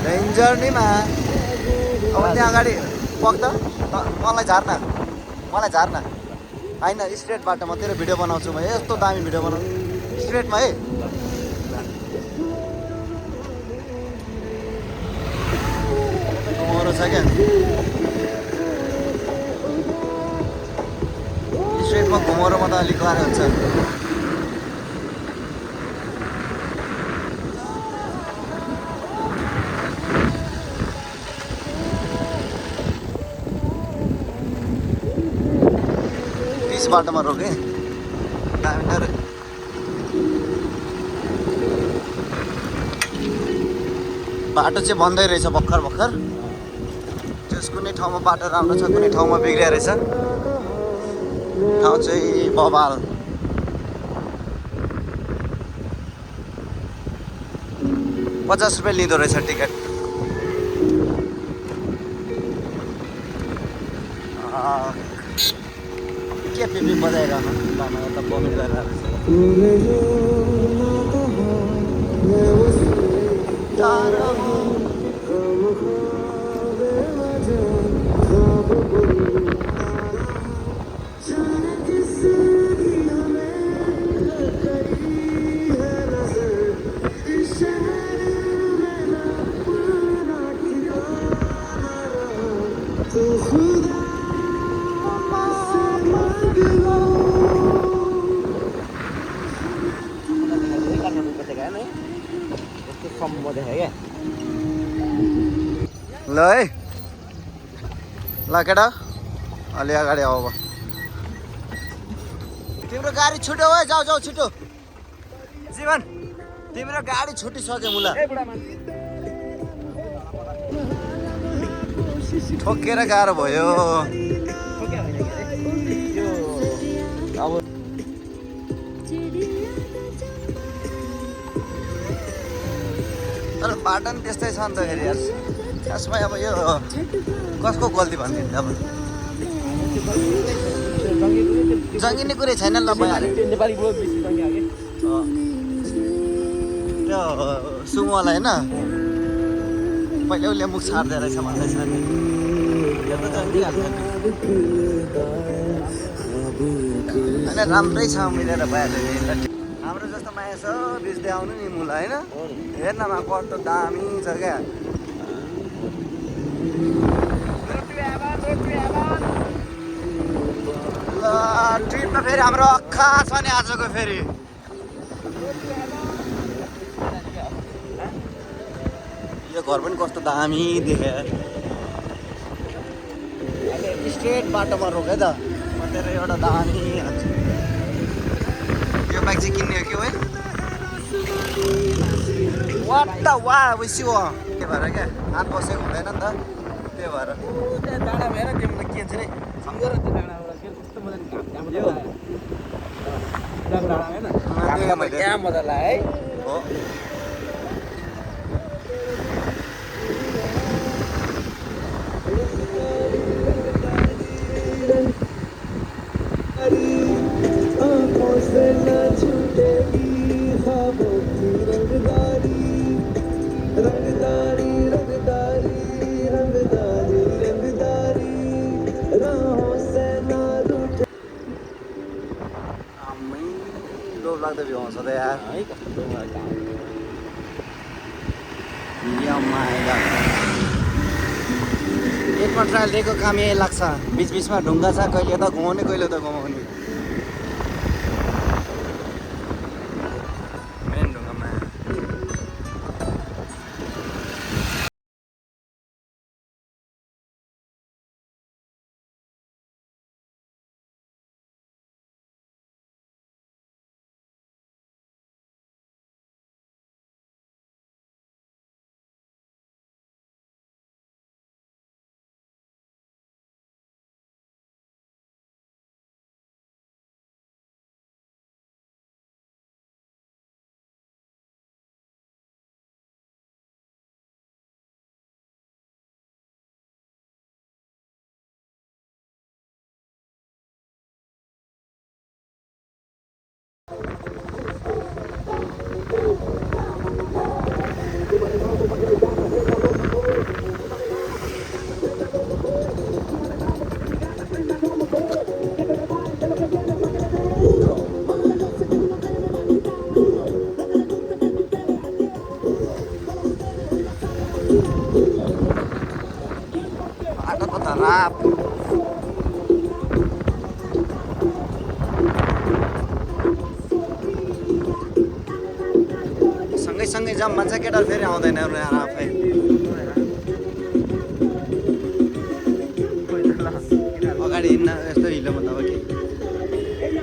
danger नि मा अब त्यहाँ अगाडि पक्द मलाई झार्न होइन स्ट्रेट बाटोमा तेरो भिडियो बनाउँछु म यस्तो दामी भिडियो बनाउँछु स्ट्रेटमा है घुमाउरो छ क्या स्ट्रेटमा घुमाउरोमा त अलिक गाह्रो हुन्छ 30 बाटोमा रोकेँ दामी डर बाटो चाहिँ बन्दै रहेछ भर्खर जस कुनै ठाउँमा बाटो राम्रो छ कुनै ठाउँमा बिग्रिया रहेछ ठाउँ चाहिँ बबाल 50 रुपियाँ लिँदो रहेछ टिकट के पिपी बजाइरहनु त बमिट गरेर ल है ल केटा अलि अगाडि आऊ अब तिम्रो गाडी छुट्यो है जाऊ छिटो जीवन तिम्रो गाडी छुटिसक्यो मुला ठोकेर गाह्रो भयो अब तर बाटो नि त्यस्तै छ नि त फेरि यार खासमा अब यो कसको गल्ती भनिदिनु अब जङ्गिने कुरै छैन ल त्यो सुमोवाला होइन पहिले उसले मुख छाड्दो रहेछ भन्दैछ नि यो त जङ्गिहाल्छ होइन राम्रै छ मिलेर भइहाल्यो हाम्रो जस्तो माया छ बेच्दै आउनु नि मुला होइन हेर्नमा कस्तो दामी छ क्या ल ट्रिपमा फेरि हाम्रो अक्खा छ नि आजको फेरि यो घर पनि कस्तो दामी देखे स्ट्रेट बाटोमा रोक है त म तेरो एउटा दामी हाल्छु यो बाइक चाहिँ किन्ने हो कि है वाट द वा विस्यु के भएर क्या हात बसेको हुँदैन नि त त्यही भएर डाँडा भएर त्यो मलाई के छ नि सम्झेर त्यो डाँडाबाट के कस्तो मजा होइन क्या मजा लाग्यो है हो लाग्दो भ्यू आउँछ त यार है कस्तो एकमा ट्रायल दिएको काम यही लाग्छ बिचबिचमा ढुङ्गा छ कहिले त घुमाउने कहिले त घुमाउने बाप सँगै जाम भन्छ केटाहरू फेरि आउँदैन आफै अगाडि हिँड्न यस्तो हिलोमा त अब के